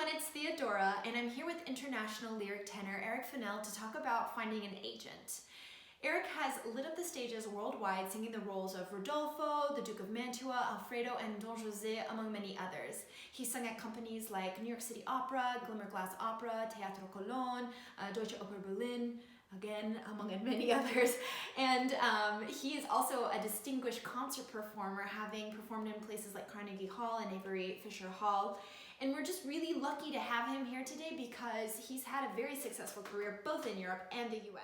It's Theodora, and I'm here with international lyric tenor Eric Fennell to talk about finding an agent. Eric has lit up the stages worldwide singing the roles of Rodolfo, the Duke of Mantua, Alfredo and Don Jose, among many others. He's sung at companies like New York City Opera, Glimmerglass Opera, Teatro Cologne, Deutsche Oper Berlin, again, among many others. And he is also a distinguished concert performer, having performed in places like Carnegie Hall and Avery Fisher Hall. And we're just really lucky to have him here today because he's had a very successful career both in Europe and the US.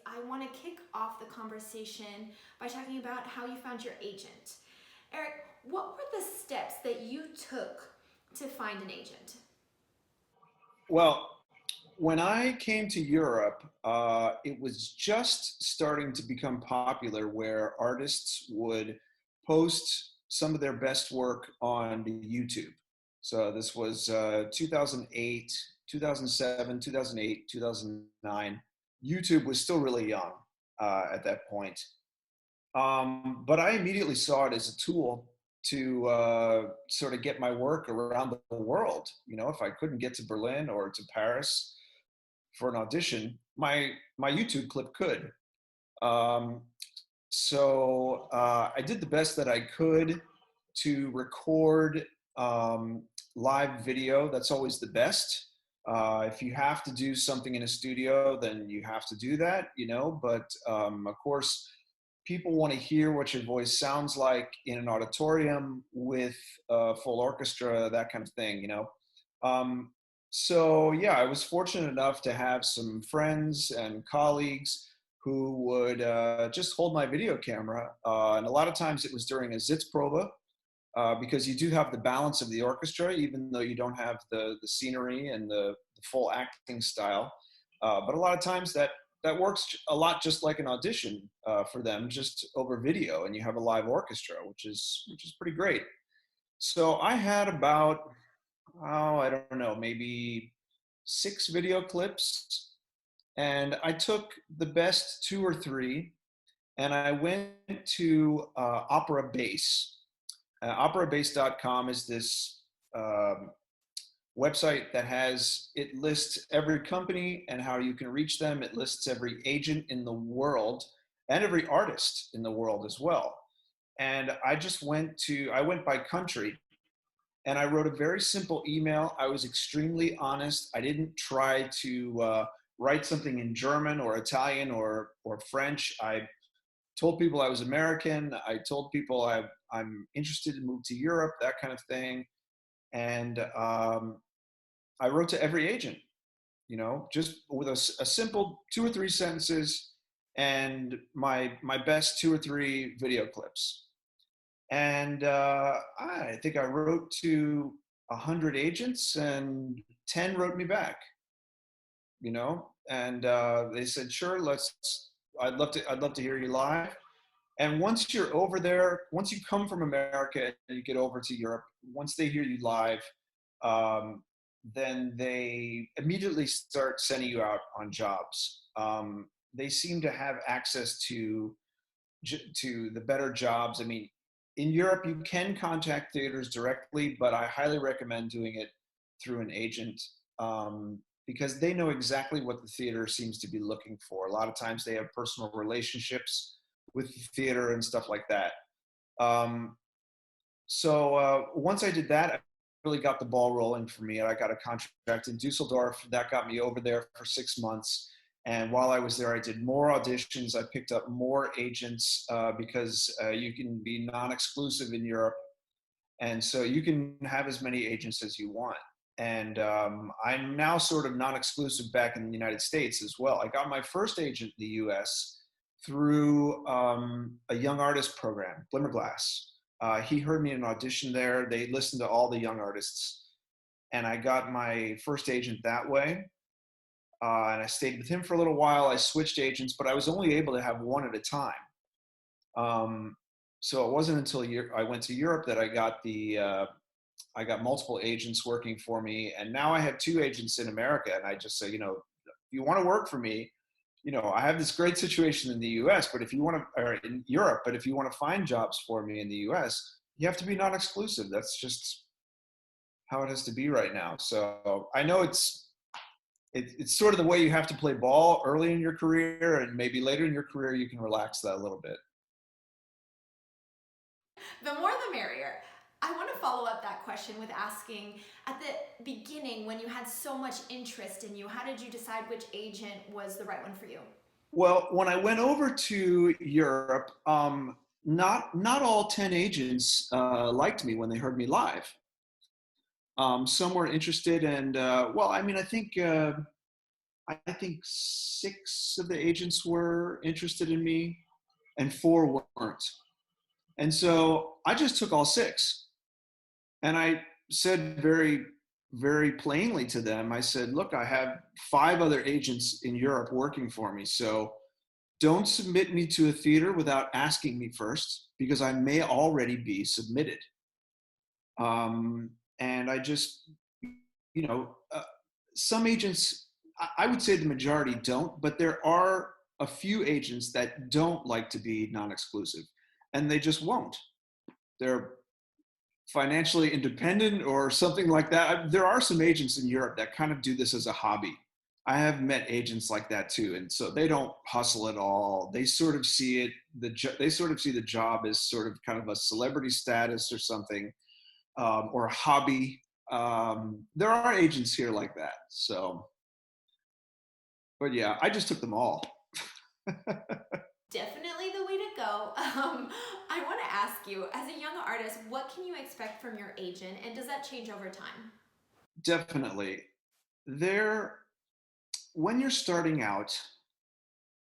I want to kick off the conversation by talking about how you found your agent. Eric, what were the steps that you took to find an agent? Well, when I came to Europe, it was just starting to become popular where artists would post some of their best work on YouTube. So this was 2008, 2007, 2008, 2009. YouTube was still really young at that point. But I immediately saw it as a tool to sort of get my work around the world. You know, if I couldn't get to Berlin or to Paris for an audition, my YouTube clip could. Um, so I did the best that I could to record live video. That's always the best. If you have to do something in a studio, then you have to do that, you know, but of course, people want to hear what your voice sounds like in an auditorium with a full orchestra, that kind of thing, you know. So yeah, I was fortunate enough to have some friends and colleagues who would just hold my video camera. And a lot of times it was during a Sitzprobe, because you do have the balance of the orchestra, even though you don't have the scenery and the full acting style. But a lot of times that works a lot just like an audition for them, just over video, and you have a live orchestra, which is pretty great. So I had about, oh, I don't know, maybe 6 video clips, and I took the best 2 or 3, and I went to Opera Base. Operabase.com is this website that it lists every company and how you can reach them. It lists every agent in the world and every artist in the world as well. And I went by country, and I wrote a very simple email. I was extremely honest. I didn't try to write something in German or Italian or French. I told people I was American. I told people I'm interested to move to Europe, that kind of thing. And I wrote to every agent, you know, just with a simple 2 or 3 sentences and my best 2 or 3 video clips. And I think I wrote to 100 agents, and 10 wrote me back, you know, and they said, sure, I'd love to hear you live. And once you're over there, once you come from America and you get over to Europe, once they hear you live, then they immediately start sending you out on jobs. They seem to have access to the better jobs. I mean, in Europe, you can contact theaters directly, but I highly recommend doing it through an agent, because they know exactly what the theater seems to be looking for. A lot of times they have personal relationships with the theater and stuff like that. So once I did that, I really got the ball rolling for me. I got a contract in Dusseldorf. That got me over there for 6 months. And while I was there, I did more auditions. I picked up more agents because you can be non-exclusive in Europe. And so you can have as many agents as you want. And I'm now sort of non-exclusive back in the United States as well. I got my first agent in the US through a young artist program, Glimmerglass, He heard me in an audition there. They listened to all the young artists, and I got my first agent that way. And I stayed with him for a little while. I switched agents, but I was only able to have one at a time. So it wasn't until I went to Europe that I got multiple agents working for me, and now I have two agents in America. And I just say, if you want to work for me, I have this great situation in the U.S., but if you want to, or in Europe, but if you want to find jobs for me in the U.S., you have to be non-exclusive. That's just how it has to be right now. So I know it's sort of the way you have to play ball early in your career, and maybe later in your career you can relax that a little bit. The more the merrier. I want to follow up that question with asking, at the beginning, when you had so much interest in you, how did you decide which agent was the right one for you? Well, when I went over to Europe, not all 10 agents liked me when they heard me live. Some were interested, and I think 6 of the agents were interested in me, and 4 weren't. And so I just took all 6. And I said very, very plainly to them, I said, look, I have 5 other agents in Europe working for me. So don't submit me to a theater without asking me first, because I may already be submitted. And I just, some agents, I would say the majority don't, but there are a few agents that don't like to be non-exclusive, and they just won't. They're financially independent or something like that. There are some agents in Europe that kind of do this as a hobby. I have met agents like that too, and so they don't hustle at all. They sort of see it. They sort of see the job as sort of kind of a celebrity status or something, or a hobby. There are agents here like that. So, but yeah, I just took them all. Definitely the way to go. I want to ask you, as a young artist, what can you expect from your agent, and does that change over time? Definitely. When you're starting out,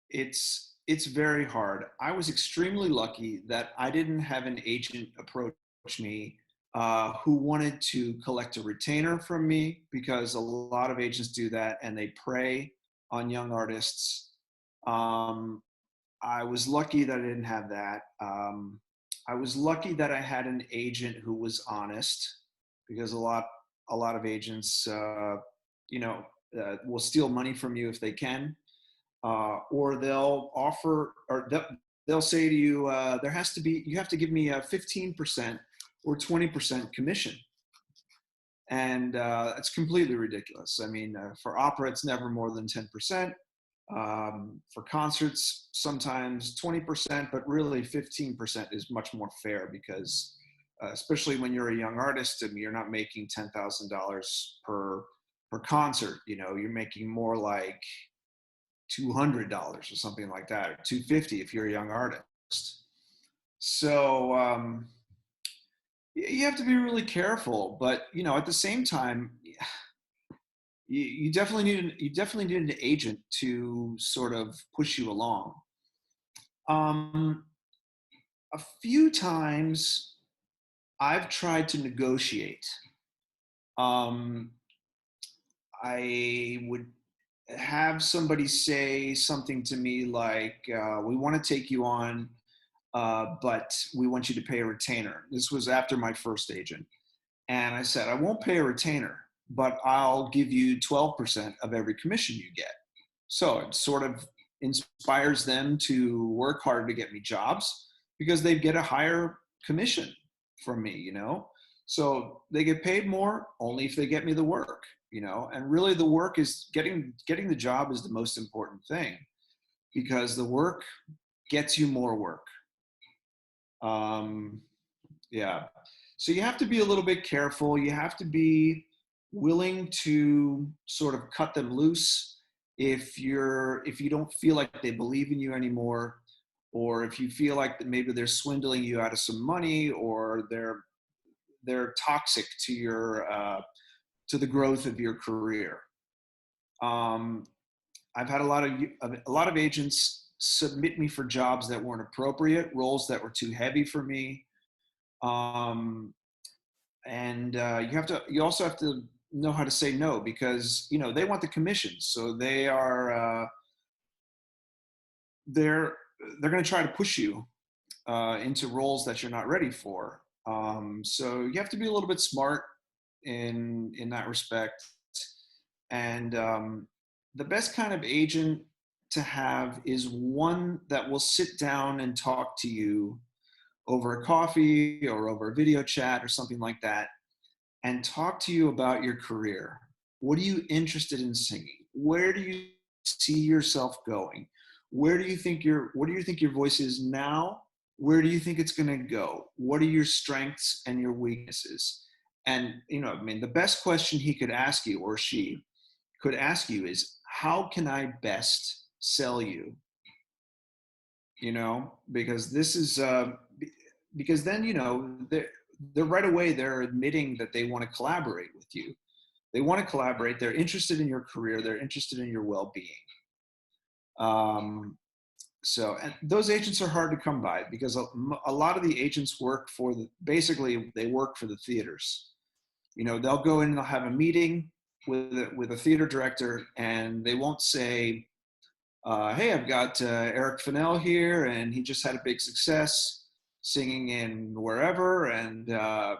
it's very hard. I was extremely lucky that I didn't have an agent approach me who wanted to collect a retainer from me, because a lot of agents do that and they prey on young artists. I was lucky that I didn't have that. I was lucky that I had an agent who was honest, because a lot of agents, will steal money from you if they can, or they'll offer, or they'll say to you, you have to give me a 15% or 20% commission. And it's completely ridiculous. I mean, for opera, it's never more than 10%. For concerts, sometimes 20%, but really 15% is much more fair, because especially when you're a young artist and you're not making $10,000 per concert, you're making more like $200 or something like that, or $250 if you're a young artist. So you have to be really careful, but at the same time, you definitely need an agent to sort of push you along. A few times I've tried to negotiate. I would have somebody say something to me like, we want to take you on, but we want you to pay a retainer. This was after my first agent. And I said, I won't pay a retainer, but I'll give you 12% of every commission you get. So it sort of inspires them to work hard to get me jobs, because they get a higher commission from me, So they get paid more only if they get me the work, and really the work is getting the job is the most important thing, because the work gets you more work. Yeah. So you have to be a little bit careful. You have to be willing to sort of cut them loose if you don't feel like they believe in you anymore, or if you feel like that maybe they're swindling you out of some money, or they're toxic to your to the growth of your career. I've had a lot of agents submit me for jobs that weren't appropriate, roles that were too heavy for me. Um, and you also have to know how to say no, because they want the commissions, so they're they're going to try to push you into roles that you're not ready for. So you have to be a little bit smart in that respect. And the best kind of agent to have is one that will sit down and talk to you over a coffee or over a video chat or something like that, and talk to you about your career. What are you interested in singing? Where do you see yourself going? What do you think your voice is now? Where do you think it's going to go? What are your strengths and your weaknesses? And I mean, the best question he could ask you, or she could ask you, is how can I best sell you? Because this is because then they're right away they're admitting that they want to collaborate with you. They want to collaborate. They're interested in your career. They're interested in your well-being. So and those agents are hard to come by, because a lot of the agents work for basically they work for the theaters. They'll go in and they'll have a meeting with a theater director, and they won't say, hey, I've got Eric Fennell here, and he just had a big success singing in wherever, and can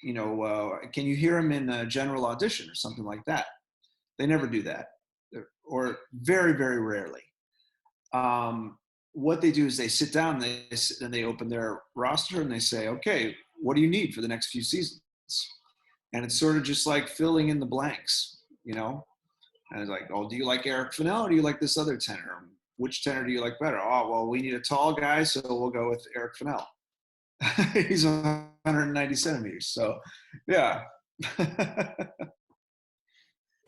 you hear him in a general audition or something like that? They never do that, or very, very rarely. What they do is they sit down and they open their roster and they say, okay, what do you need for the next few seasons? And it's sort of just like filling in the blanks. And it's like, oh, do you like Eric Fennell or do you like this other tenor? Which tenor do you like better? Oh, well, we need a tall guy, so we'll go with Eric Fennell. He's 190 centimeters. So, yeah.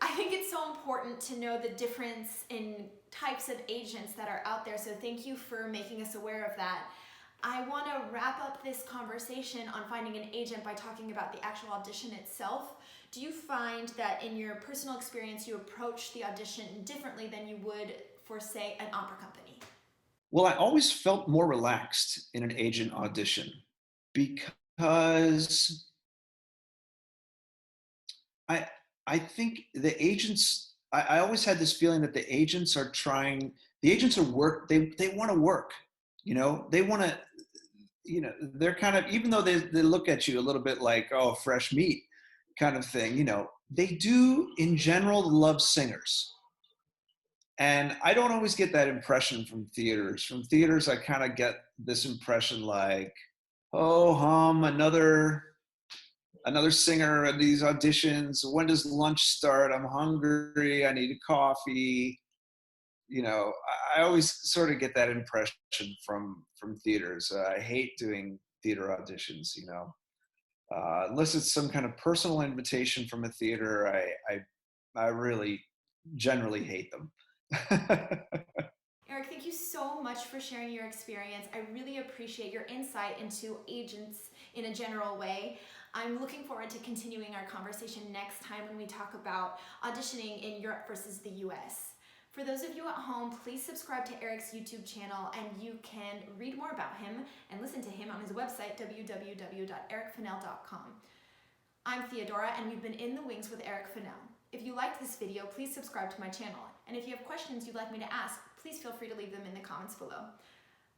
I think it's so important to know the difference in types of agents that are out there. So thank you for making us aware of that. I want to wrap up this conversation on finding an agent by talking about the actual audition itself. Do you find that in your personal experience you approach the audition differently than you would for, say, an opera company? Well, I always felt more relaxed in an agent audition, because I I think the agents, I always had this feeling that the agents are they want to work. They want to, they're kind of, even though they look at you a little bit like, oh, fresh meat kind of thing, they do in general love singers. And I don't always get that impression from theaters. From theaters, I kind of get this impression like, oh, another singer at these auditions. When does lunch start? I'm hungry. I need a coffee. I always sort of get that impression from theaters. I hate doing theater auditions. Unless it's some kind of personal invitation from a theater, I really generally hate them. Eric, thank you so much for sharing your experience. I really appreciate your insight into agents in a general way. I'm looking forward to continuing our conversation next time when we talk about auditioning in Europe versus the US. For those of you at home, please subscribe to Eric's YouTube channel, and you can read more about him and listen to him on his website, www.ericfennell.com. I'm Theodora, and we've been in the wings with Eric Fennell. If you liked this video, please subscribe to my channel. And if you have questions you'd like me to ask, please feel free to leave them in the comments below.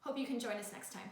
Hope you can join us next time.